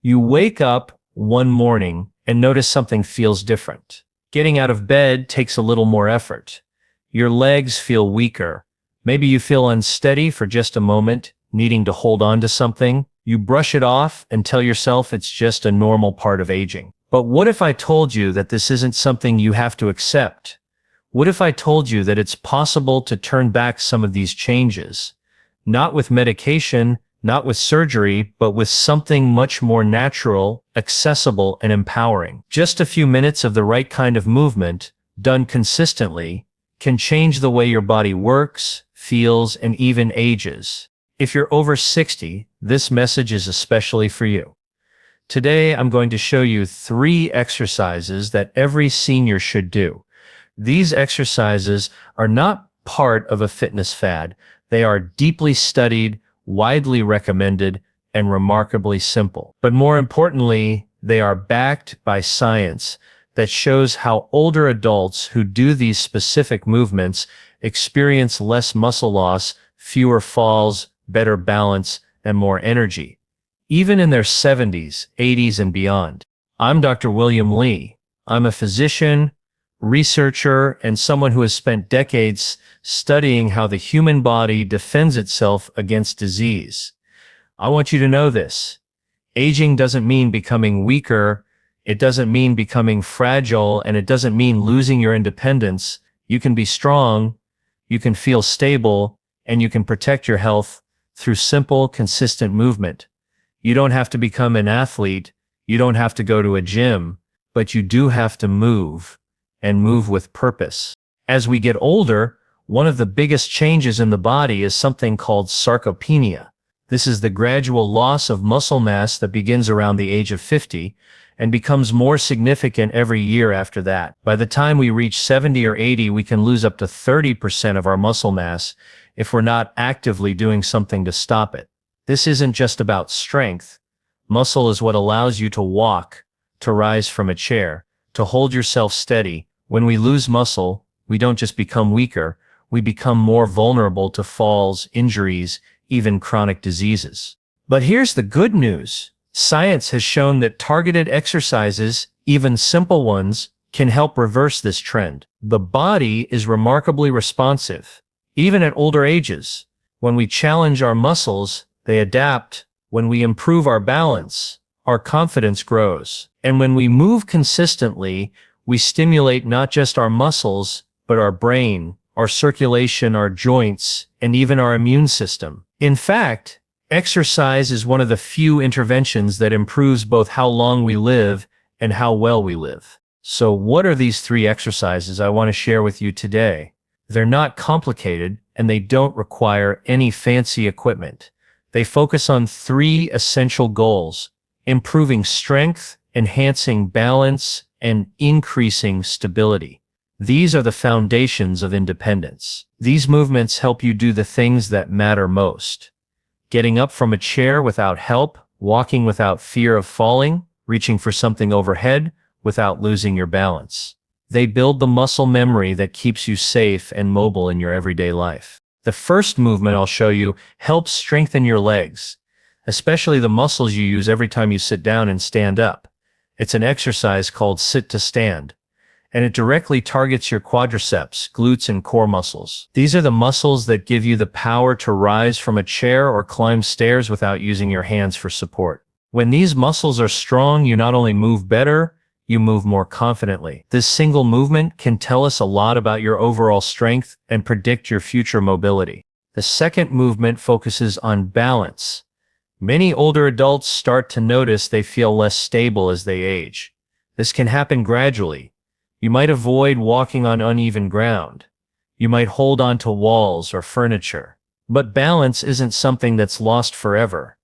You wake up one morning and notice something feels different. Getting out of bed takes a little more effort. Your legs feel weaker. Maybe you feel unsteady for just a moment, needing to hold on to something. You brush it off and tell yourself it's just a normal part of aging. But what if I told you that this isn't something you have to accept? What if I told you that it's possible to turn back some of these changes? Not with medication, not with surgery, but with something much more natural, accessible, and empowering. Just a few minutes of the right kind of movement, done consistently, can change the way your body works, feels, and even ages. If you're over 60, this message is especially for you. Today, I'm going to show you 3 exercises that every senior should do. These exercises are not part of a fitness fad. They are deeply studied, widely recommended, and remarkably simple. But more importantly, they are backed by science that shows how older adults who do these specific movements experience less muscle loss, fewer falls, better balance, and more energy, even in their 70s, 80s, and beyond. I'm Dr. William Li. I'm a physician, researcher, and someone who has spent decades studying how the human body defends itself against disease. I want you to know this. Aging doesn't mean becoming weaker, it doesn't mean becoming fragile, and it doesn't mean losing your independence. You can be strong, you can feel stable, and you can protect your health through simple, consistent movement. You don't have to become an athlete, you don't have to go to a gym, but you do have to move, and move with purpose. As we get older, one of the biggest changes in the body is something called sarcopenia. This is the gradual loss of muscle mass that begins around the age of 50 and becomes more significant every year after that. By the time we reach 70 or 80, we can lose up to 30% of our muscle mass if we're not actively doing something to stop it. This isn't just about strength. Muscle is what allows you to walk, to rise from a chair, to hold yourself steady. When we lose muscle, we don't just become weaker, we become more vulnerable to falls, injuries, even chronic diseases. But here's the good news. Science has shown that targeted exercises, even simple ones, can help reverse this trend. The body is remarkably responsive, even at older ages. When we challenge our muscles, they adapt. When we improve our balance, our confidence grows. And when we move consistently, we stimulate not just our muscles, but our brain, our circulation, our joints, and even our immune system. In fact, exercise is one of the few interventions that improves both how long we live and how well we live. So what are these 3 exercises I want to share with you today? They're not complicated, and they don't require any fancy equipment. They focus on 3 essential goals: improving strength, enhancing balance, and increasing stability. These are the foundations of independence. These movements help you do the things that matter most. Getting up from a chair without help, walking without fear of falling, reaching for something overhead without losing your balance. They build the muscle memory that keeps you safe and mobile in your everyday life. The first movement I'll show you helps strengthen your legs, especially the muscles you use every time you sit down and stand up. It's an exercise called sit to stand, and it directly targets your quadriceps, glutes, and core muscles. These are the muscles that give you the power to rise from a chair or climb stairs without using your hands for support. When these muscles are strong, you not only move better, you move more confidently. This single movement can tell us a lot about your overall strength and predict your future mobility. The second movement focuses on balance. Many older adults start to notice they feel less stable as they age. This can happen gradually. You might avoid walking on uneven ground. You might hold on to walls or furniture. But balance isn't something that's lost forever.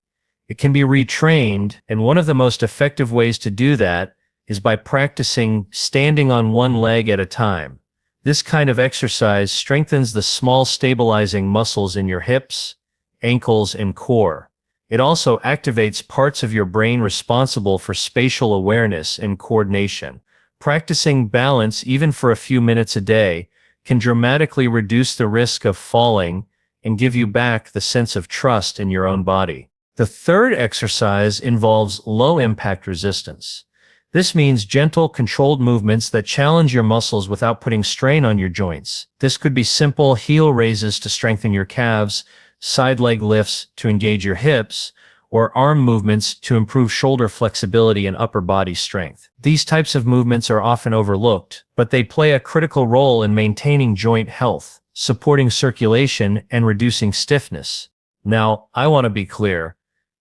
It can be retrained, and one of the most effective ways to do that is by practicing standing on one leg at a time. This kind of exercise strengthens the small stabilizing muscles in your hips, ankles, and core. It also activates parts of your brain responsible for spatial awareness and coordination. Practicing balance even for a few minutes a day can dramatically reduce the risk of falling and give you back the sense of trust in your own body. The third exercise involves low-impact resistance. This means gentle, controlled movements that challenge your muscles without putting strain on your joints. This could be simple heel raises to strengthen your calves, side leg lifts to engage your hips, or arm movements to improve shoulder flexibility and upper body strength. These types of movements are often overlooked, but they play a critical role in maintaining joint health, supporting circulation, and reducing stiffness. Now, I want to be clear.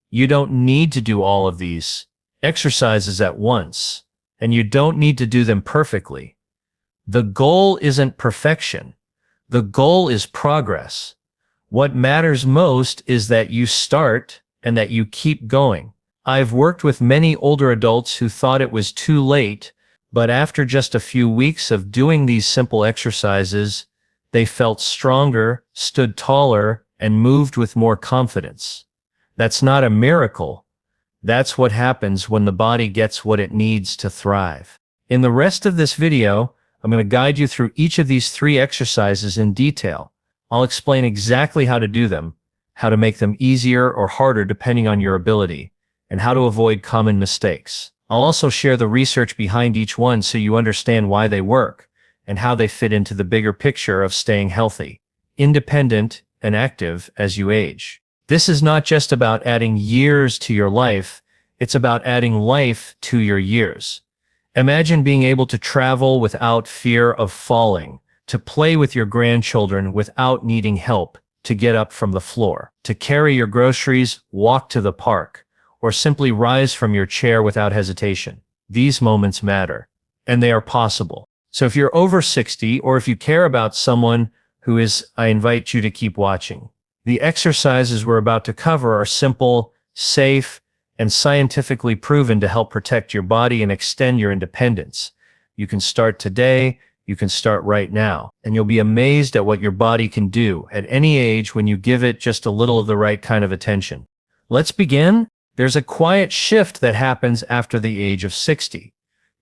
You don't need to do all of these exercises at once, and you don't need to do them perfectly. The goal isn't perfection. The goal is progress. What matters most is that you start and that you keep going. I've worked with many older adults who thought it was too late, but after just a few weeks of doing these simple exercises, they felt stronger, stood taller, and moved with more confidence. That's not a miracle. That's what happens when the body gets what it needs to thrive. In the rest of this video, I'm going to guide you through each of these 3 exercises in detail. I'll explain exactly how to do them, how to make them easier or harder depending on your ability, and how to avoid common mistakes. I'll also share the research behind each one so you understand why they work and how they fit into the bigger picture of staying healthy, independent, and active as you age. This is not just about adding years to your life, it's about adding life to your years. Imagine being able to travel without fear of falling, to play with your grandchildren without needing help, to get up from the floor, to carry your groceries, walk to the park, or simply rise from your chair without hesitation. These moments matter, and they are possible. So if you're over 60, or if you care about someone who is, I invite you to keep watching. The exercises we're about to cover are simple, safe, and scientifically proven to help protect your body and extend your independence. You can start today, you can start right now, and you'll be amazed at what your body can do at any age when you give it just a little of the right kind of attention. Let's begin. There's a quiet shift that happens after the age of 60.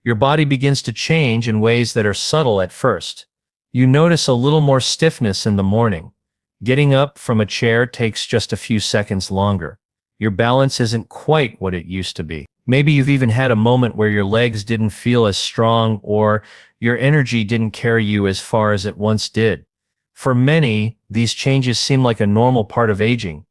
Your body begins to change in ways that are subtle at first. You notice a little more stiffness in the morning. Getting up from a chair takes just a few seconds longer. Your balance isn't quite what it used to be. Maybe you've even had a moment where your legs didn't feel as strong or your energy didn't carry you as far as it once did. For many, these changes seem like a normal part of aging,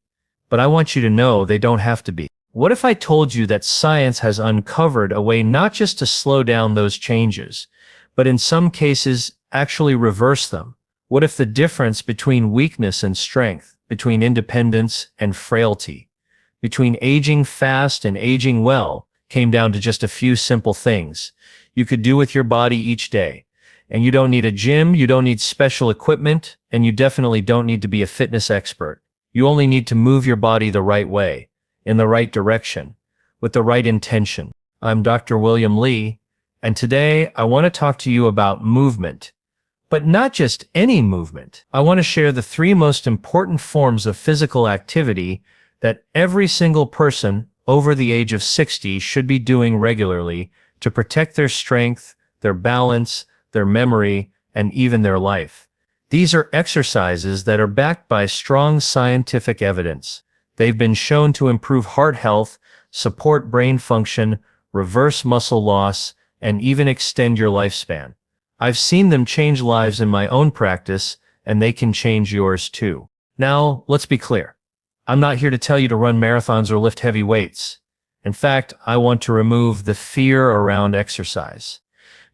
but I want you to know they don't have to be. What if I told you that science has uncovered a way not just to slow down those changes, but in some cases actually reverse them? What if the difference between weakness and strength, between independence and frailty, between aging fast and aging well, came down to just a few simple things you could do with your body each day? And you don't need a gym, you don't need special equipment, and you definitely don't need to be a fitness expert. You only need to move your body the right way, in the right direction, with the right intention. I'm Dr. William Li, and today I want to talk to you about movement. But not just any movement. I want to share the 3 most important forms of physical activity that every single person over the age of 60 should be doing regularly to protect their strength, their balance, their memory, and even their life. These are exercises that are backed by strong scientific evidence. They've been shown to improve heart health, support brain function, reverse muscle loss, and even extend your lifespan. I've seen them change lives in my own practice, and they can change yours too. Now, let's be clear. I'm not here to tell you to run marathons or lift heavy weights. In fact, I want to remove the fear around exercise.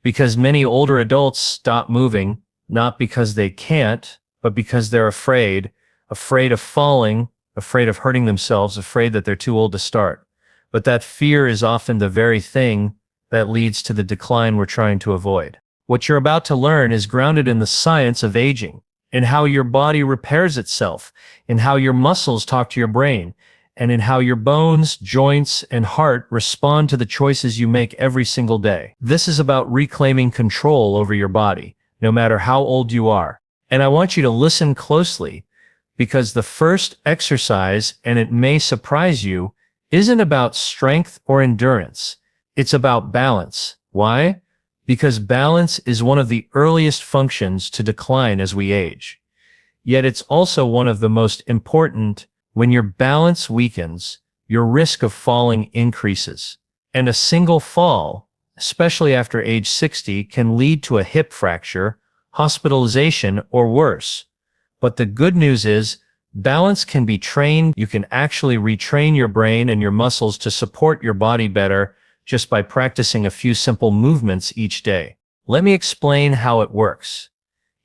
Because many older adults stop moving, not because they can't, but because they're afraid of falling, afraid of hurting themselves, afraid that they're too old to start. But that fear is often the very thing that leads to the decline we're trying to avoid. What you're about to learn is grounded in the science of aging, in how your body repairs itself, in how your muscles talk to your brain, and in how your bones, joints, and heart respond to the choices you make every single day. This is about reclaiming control over your body, no matter how old you are. And I want you to listen closely, because the first exercise, and it may surprise you, isn't about strength or endurance. It's about balance. Why? Because balance is one of the earliest functions to decline as we age. Yet it's also one of the most important. When your balance weakens, your risk of falling increases. And a single fall, especially after age 60, can lead to a hip fracture, hospitalization, or worse. But the good news is, balance can be trained. You can actually retrain your brain and your muscles to support your body better just by practicing a few simple movements each day. Let me explain how it works.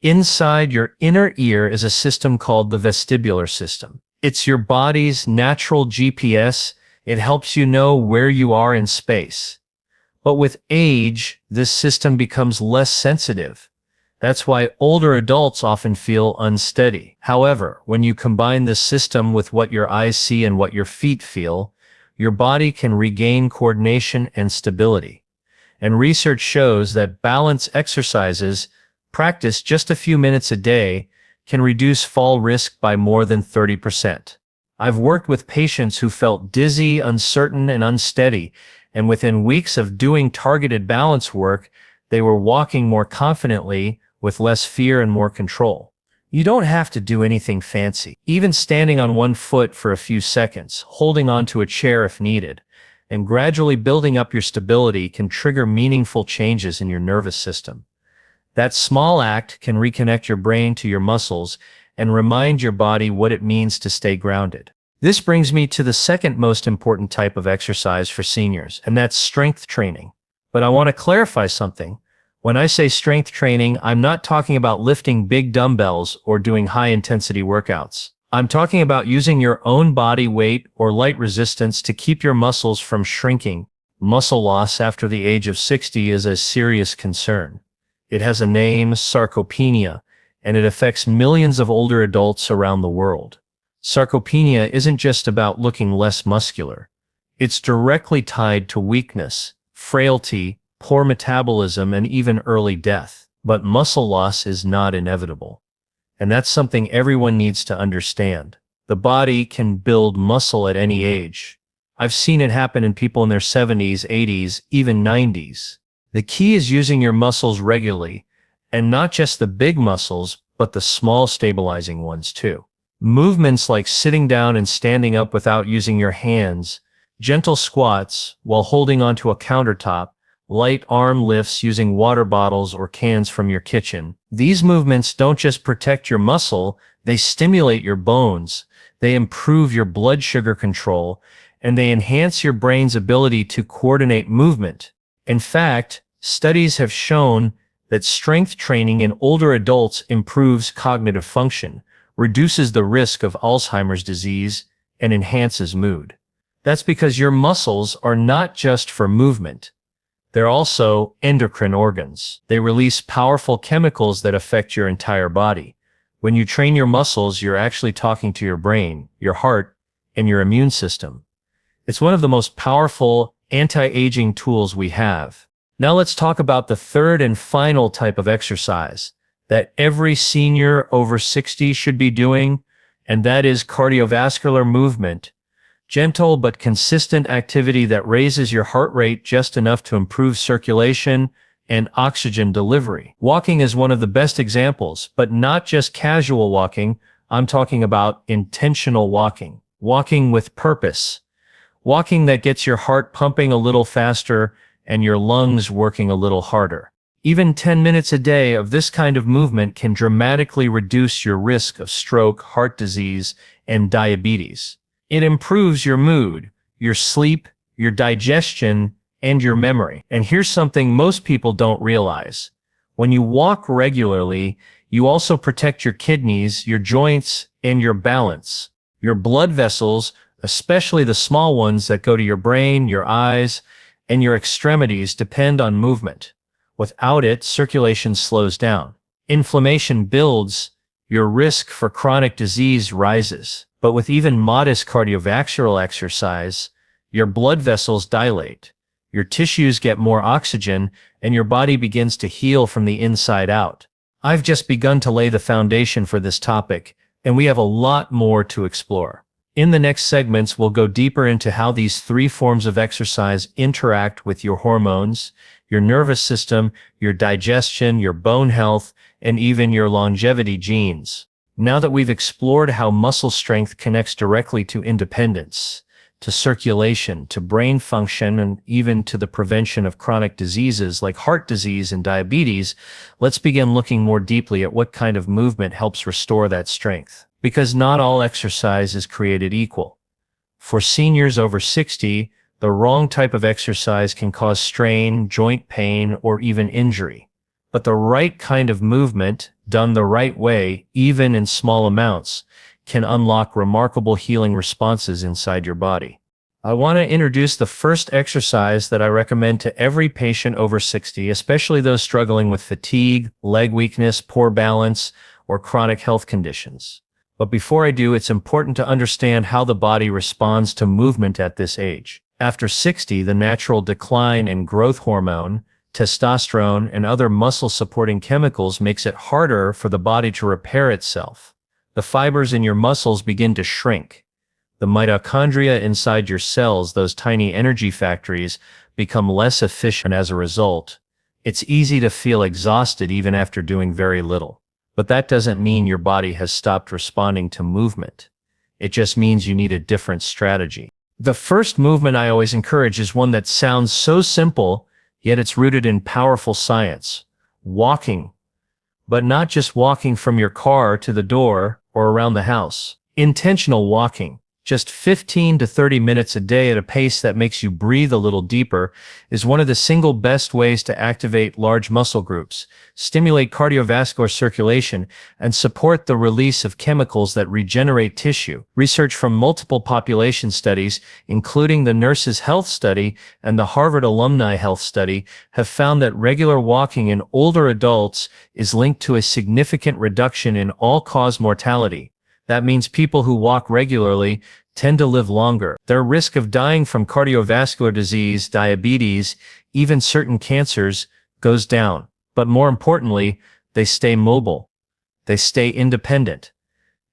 Inside your inner ear is a system called the vestibular system. It's your body's natural GPS. It helps you know where you are in space. But with age, this system becomes less sensitive. That's why older adults often feel unsteady. However, when you combine this system with what your eyes see and what your feet feel, your body can regain coordination and stability. And research shows that balance exercises, practiced just a few minutes a day, can reduce fall risk by more than 30%. I've worked with patients who felt dizzy, uncertain, and unsteady, and within weeks of doing targeted balance work, they were walking more confidently, with less fear and more control. You don't have to do anything fancy. Even standing on one foot for a few seconds, holding onto a chair if needed, and gradually building up your stability can trigger meaningful changes in your nervous system. That small act can reconnect your brain to your muscles and remind your body what it means to stay grounded. This brings me to the second most important type of exercise for seniors, and that's strength training. But I want to clarify something. When I say strength training, I'm not talking about lifting big dumbbells or doing high-intensity workouts. I'm talking about using your own body weight or light resistance to keep your muscles from shrinking. Muscle loss after the age of 60 is a serious concern. It has a name, sarcopenia, and it affects millions of older adults around the world. Sarcopenia isn't just about looking less muscular. It's directly tied to weakness, frailty, poor metabolism, and even early death. But muscle loss is not inevitable. And that's something everyone needs to understand. The body can build muscle at any age. I've seen it happen in people in their 70s, 80s, even 90s. The key is using your muscles regularly, and not just the big muscles, but the small stabilizing ones too. Movements like sitting down and standing up without using your hands, gentle squats while holding onto a countertop, light arm lifts using water bottles or cans from your kitchen. These movements don't just protect your muscle, they stimulate your bones, they improve your blood sugar control, and they enhance your brain's ability to coordinate movement. In fact, studies have shown that strength training in older adults improves cognitive function, reduces the risk of Alzheimer's disease, and enhances mood. That's because your muscles are not just for movement. They're also endocrine organs. They release powerful chemicals that affect your entire body. When you train your muscles, you're actually talking to your brain, your heart, and your immune system. It's one of the most powerful anti-aging tools we have. Now let's talk about the third and final type of exercise that every senior over 60 should be doing, and that is cardiovascular movement. Gentle but consistent activity that raises your heart rate just enough to improve circulation and oxygen delivery. Walking is one of the best examples, but not just casual walking. I'm talking about intentional walking. Walking with purpose. Walking that gets your heart pumping a little faster and your lungs working a little harder. Even 10 minutes a day of this kind of movement can dramatically reduce your risk of stroke, heart disease, and diabetes. It improves your mood, your sleep, your digestion, and your memory. And here's something most people don't realize. When you walk regularly, you also protect your kidneys, your joints, and your balance. Your blood vessels, especially the small ones that go to your brain, your eyes, and your extremities, depend on movement. Without it, circulation slows down. Inflammation builds, your risk for chronic disease rises. But with even modest cardiovascular exercise, your blood vessels dilate, your tissues get more oxygen, and your body begins to heal from the inside out. I've just begun to lay the foundation for this topic, and we have a lot more to explore. In the next segments, we'll go deeper into how these three forms of exercise interact with your hormones, your nervous system, your digestion, your bone health, and even your longevity genes. Now that we've explored how muscle strength connects directly to independence, to circulation, to brain function, and even to the prevention of chronic diseases like heart disease and diabetes, let's begin looking more deeply at what kind of movement helps restore that strength. Because not all exercise is created equal. For seniors over 60, the wrong type of exercise can cause strain, joint pain, or even injury. But the right kind of movement, done the right way, even in small amounts, can unlock remarkable healing responses inside your body. I want to introduce the first exercise that I recommend to every patient over 60, especially those struggling with fatigue, leg weakness, poor balance, or chronic health conditions. But before I do, it's important to understand how the body responds to movement at this age. After 60, the natural decline in growth hormone, testosterone, and other muscle-supporting chemicals makes it harder for the body to repair itself. The fibers in your muscles begin to shrink. The mitochondria inside your cells, those tiny energy factories, become less efficient as a result. It's easy to feel exhausted even after doing very little. But that doesn't mean your body has stopped responding to movement. It just means you need a different strategy. The first movement I always encourage is one that sounds so simple, yet it's rooted in powerful science. Walking. But not just walking from your car to the door or around the house. Intentional walking. Just 15 to 30 minutes a day at a pace that makes you breathe a little deeper is one of the single best ways to activate large muscle groups, stimulate cardiovascular circulation, and support the release of chemicals that regenerate tissue. Research from multiple population studies, including the Nurses' Health Study and the Harvard Alumni Health Study, have found that regular walking in older adults is linked to a significant reduction in all-cause mortality. That means people who walk regularly tend to live longer. Their risk of dying from cardiovascular disease, diabetes, even certain cancers goes down. But more importantly, they stay mobile. They stay independent.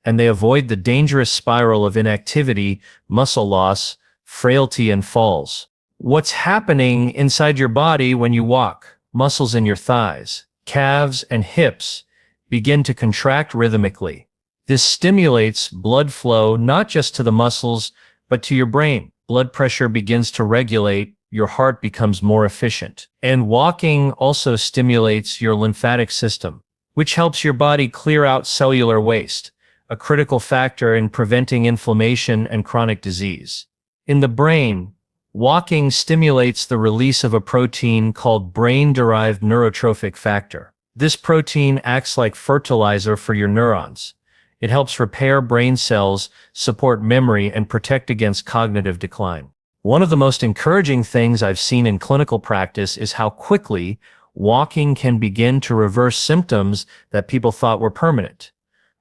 And they avoid the dangerous spiral of inactivity, muscle loss, frailty, and falls. What's happening inside your body when you walk? Muscles in your thighs, calves, and hips begin to contract rhythmically. This stimulates blood flow not just to the muscles, but to your brain. Blood pressure begins to regulate, your heart becomes more efficient. And walking also stimulates your lymphatic system, which helps your body clear out cellular waste, a critical factor in preventing inflammation and chronic disease. In the brain, walking stimulates the release of a protein called brain-derived neurotrophic factor. This protein acts like fertilizer for your neurons. It helps repair brain cells, support memory, and protect against cognitive decline. One of the most encouraging things I've seen in clinical practice is how quickly walking can begin to reverse symptoms that people thought were permanent.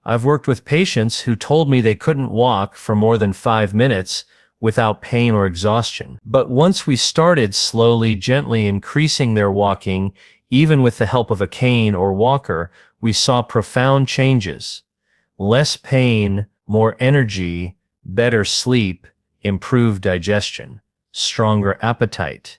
I've worked with patients who told me they couldn't walk for more than 5 minutes without pain or exhaustion. But once we started slowly, gently increasing their walking, even with the help of a cane or walker, we saw profound changes. Less pain, more energy, better sleep, improved digestion, stronger appetite.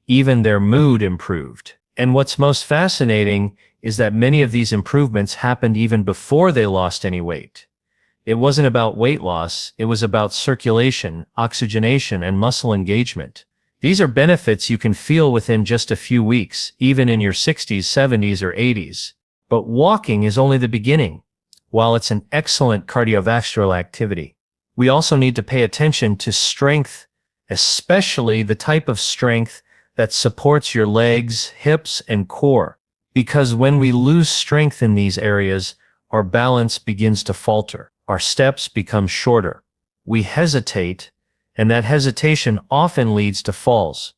Even their mood improved. And what's most fascinating is that many of these improvements happened even before they lost any weight. It wasn't about weight loss, it was about circulation, oxygenation, and muscle engagement. These are benefits you can feel within just a few weeks, even in your 60s, 70s, or 80s. But walking is only the beginning. While it's an excellent cardiovascular activity, we also need to pay attention to strength, especially the type of strength that supports your legs, hips, and core. Because when we lose strength in these areas, our balance begins to falter. Our steps become shorter. We hesitate, and that hesitation often leads to falls.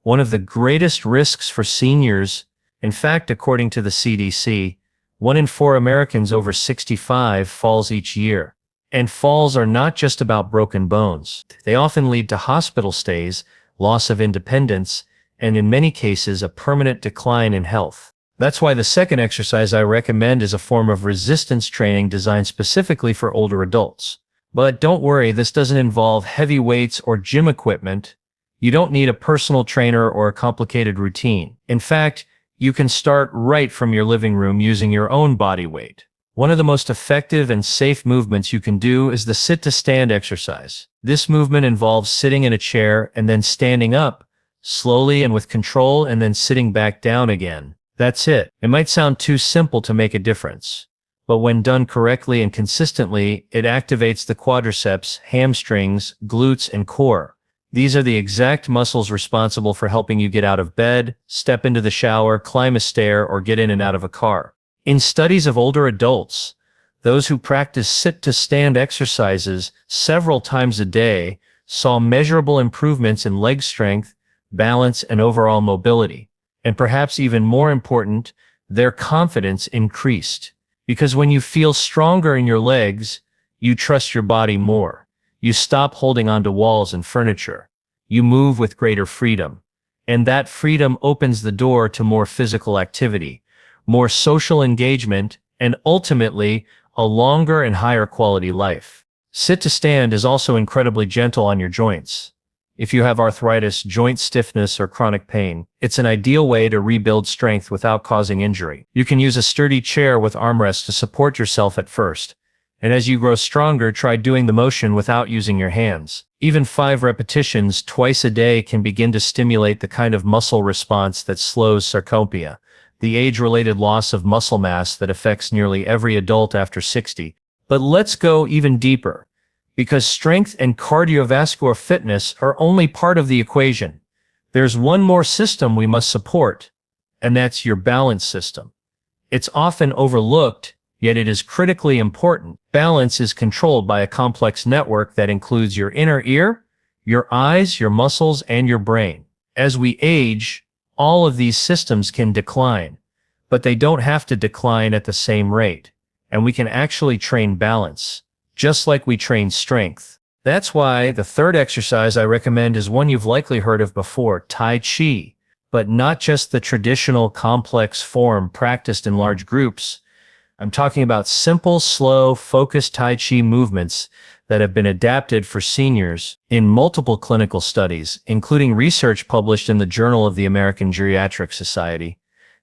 One of the greatest risks for seniors, in fact, according to the CDC, 1 in 4 Americans over 65 falls each year. And falls are not just about broken bones. They often lead to hospital stays, loss of independence, and in many cases, a permanent decline in health. That's why the second exercise I recommend is a form of resistance training designed specifically for older adults. But don't worry, this doesn't involve heavy weights or gym equipment. You don't need a personal trainer or a complicated routine. In fact, you can start right from your living room using your own body weight. One of the most effective and safe movements you can do is the sit-to-stand exercise. This movement involves sitting in a chair and then standing up, slowly and with control, and then sitting back down again. That's it. It might sound too simple to make a difference, but when done correctly and consistently, it activates the quadriceps, hamstrings, glutes, and core. These are the exact muscles responsible for helping you get out of bed, step into the shower, climb a stair, or get in and out of a car. In studies of older adults, those who practice sit-to-stand exercises several times a day saw measurable improvements in leg strength, balance, and overall mobility. And perhaps even more important, their confidence increased. Because when you feel stronger in your legs, you trust your body more. You stop holding onto walls and furniture. You move with greater freedom. And that freedom opens the door to more physical activity, more social engagement, and ultimately, a longer and higher quality life. Sit-to-stand is also incredibly gentle on your joints. If you have arthritis, joint stiffness, or chronic pain, it's an ideal way to rebuild strength without causing injury. You can use a sturdy chair with armrests to support yourself at first, and as you grow stronger, try doing the motion without using your hands. Even 5 repetitions twice a day can begin to stimulate the kind of muscle response that slows sarcopenia, the age-related loss of muscle mass that affects nearly every adult after 60. But let's go even deeper, because strength and cardiovascular fitness are only part of the equation. There's one more system we must support, and that's your balance system. It's often overlooked, yet it is critically important. Balance is controlled by a complex network that includes your inner ear, your eyes, your muscles, and your brain. As we age, all of these systems can decline, but they don't have to decline at the same rate, and we can actually train balance, just like we train strength. That's why the third exercise I recommend is one you've likely heard of before, Tai Chi, but not just the traditional complex form practiced in large groups. I'm talking about simple, slow, focused Tai Chi movements that have been adapted for seniors in multiple clinical studies, including research published in the Journal of the American Geriatric Society.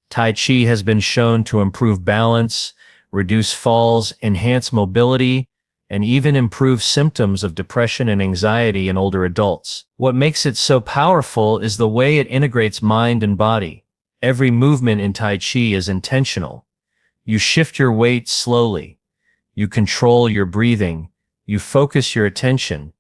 Tai Chi has been shown to improve balance, reduce falls, enhance mobility, and even improve symptoms of depression and anxiety in older adults. What makes it so powerful is the way it integrates mind and body. Every movement in Tai Chi is intentional. You shift your weight slowly. You control your breathing. You focus your attention.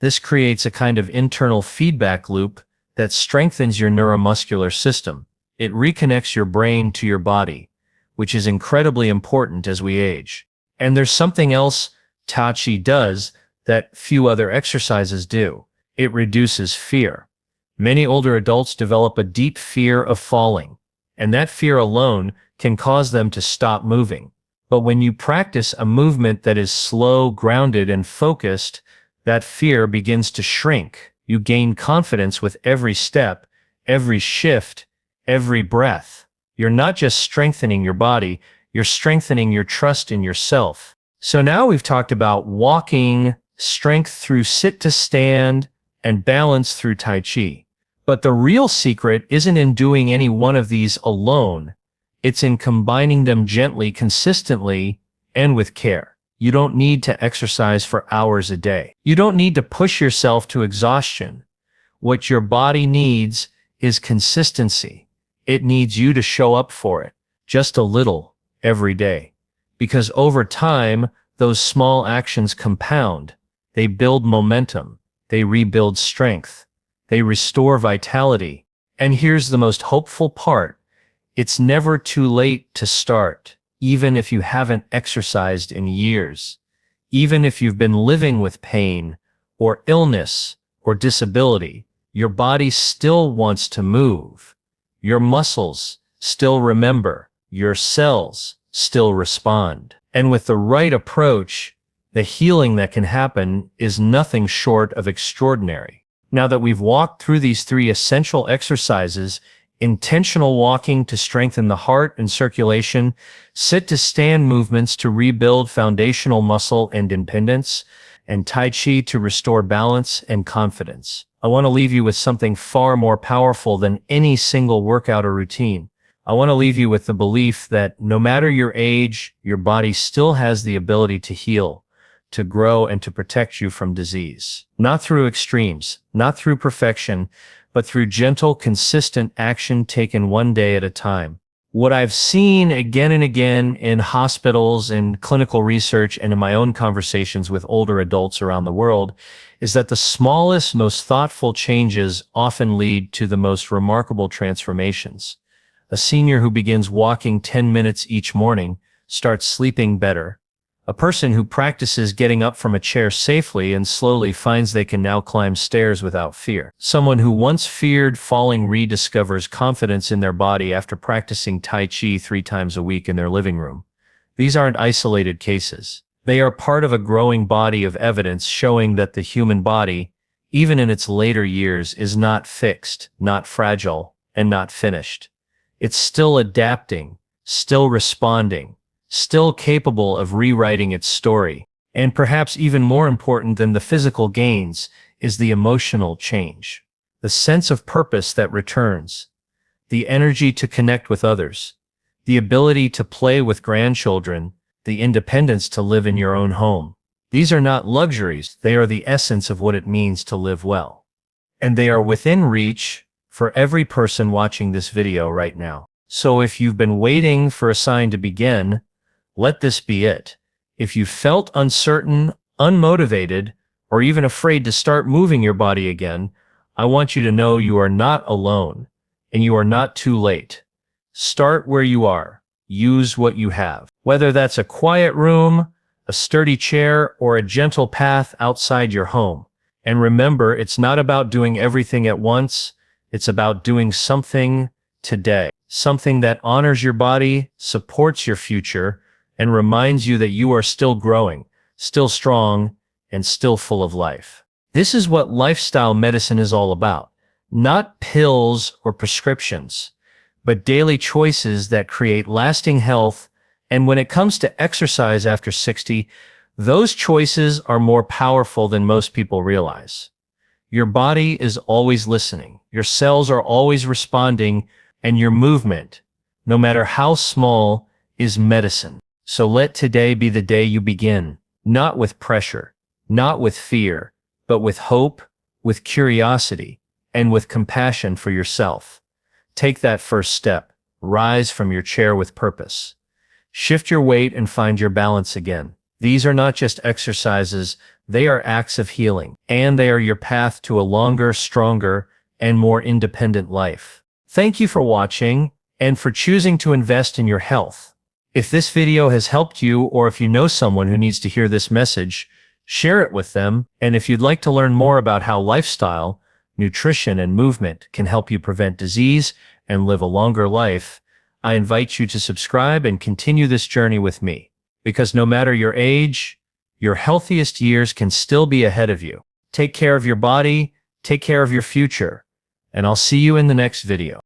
This creates a kind of internal feedback loop that strengthens your neuromuscular system. It reconnects your brain to your body, which is incredibly important as we age. And there's something else Tai Chi does that few other exercises do. It reduces fear. Many older adults develop a deep fear of falling, and that fear alone can cause them to stop moving. But when you practice a movement that is slow, grounded, and focused, that fear begins to shrink. You gain confidence with every step, every shift, every breath. You're not just strengthening your body, you're strengthening your trust in yourself. So now we've talked about walking, strength through sit-to-stand, and balance through Tai Chi. But the real secret isn't in doing any one of these alone. It's in combining them gently, consistently, and with care. You don't need to exercise for hours a day. You don't need to push yourself to exhaustion. What your body needs is consistency. It needs you to show up for it, just a little, every day. Because over time, those small actions compound. They build momentum. They rebuild strength. They restore vitality. And here's the most hopeful part. It's never too late to start, even if you haven't exercised in years. Even if you've been living with pain, or illness, or disability, your body still wants to move. Your muscles still remember. Your cells still respond. And with the right approach, the healing that can happen is nothing short of extraordinary. Now that we've walked through these 3 essential exercises, intentional walking to strengthen the heart and circulation, sit-to-stand movements to rebuild foundational muscle and independence, and Tai Chi to restore balance and confidence, I want to leave you with something far more powerful than any single workout or routine. I want to leave you with the belief that no matter your age, your body still has the ability to heal, to grow, and to protect you from disease. Not through extremes, not through perfection, but through gentle, consistent action taken one day at a time. What I've seen again and again in hospitals, in clinical research, and in my own conversations with older adults around the world is that the smallest, most thoughtful changes often lead to the most remarkable transformations. A senior who begins walking 10 minutes each morning starts sleeping better. A person who practices getting up from a chair safely and slowly finds they can now climb stairs without fear. Someone who once feared falling rediscovers confidence in their body after practicing Tai Chi 3 times a week in their living room. These aren't isolated cases. They are part of a growing body of evidence showing that the human body, even in its later years, is not fixed, not fragile, and not finished. It's still adapting, still responding, still capable of rewriting its story. And perhaps even more important than the physical gains is the emotional change. The sense of purpose that returns, the energy to connect with others, the ability to play with grandchildren, the independence to live in your own home. These are not luxuries, they are the essence of what it means to live well. And they are within reach for every person watching this video right now. So if you've been waiting for a sign to begin, let this be it. If you felt uncertain, unmotivated, or even afraid to start moving your body again, I want you to know you are not alone, and you are not too late. Start where you are. Use what you have. Whether that's a quiet room, a sturdy chair, or a gentle path outside your home. And remember, it's not about doing everything at once. It's about doing something today. Something that honors your body, supports your future, and reminds you that you are still growing, still strong, and still full of life. This is what lifestyle medicine is all about. Not pills or prescriptions, but daily choices that create lasting health. And when it comes to exercise after 60, those choices are more powerful than most people realize. Your body is always listening, your cells are always responding, and your movement, no matter how small, is medicine. So let today be the day you begin, not with pressure, not with fear, but with hope, with curiosity, and with compassion for yourself. Take that first step. Rise from your chair with purpose. Shift your weight and find your balance again. These are not just exercises, they are acts of healing, and they are your path to a longer, stronger, and more independent life. Thank you for watching and for choosing to invest in your health. If this video has helped you, or if you know someone who needs to hear this message, share it with them. And if you'd like to learn more about how lifestyle, nutrition, and movement can help you prevent disease and live a longer life, I invite you to subscribe and continue this journey with me. Because no matter your age, your healthiest years can still be ahead of you. Take care of your body, take care of your future, and I'll see you in the next video.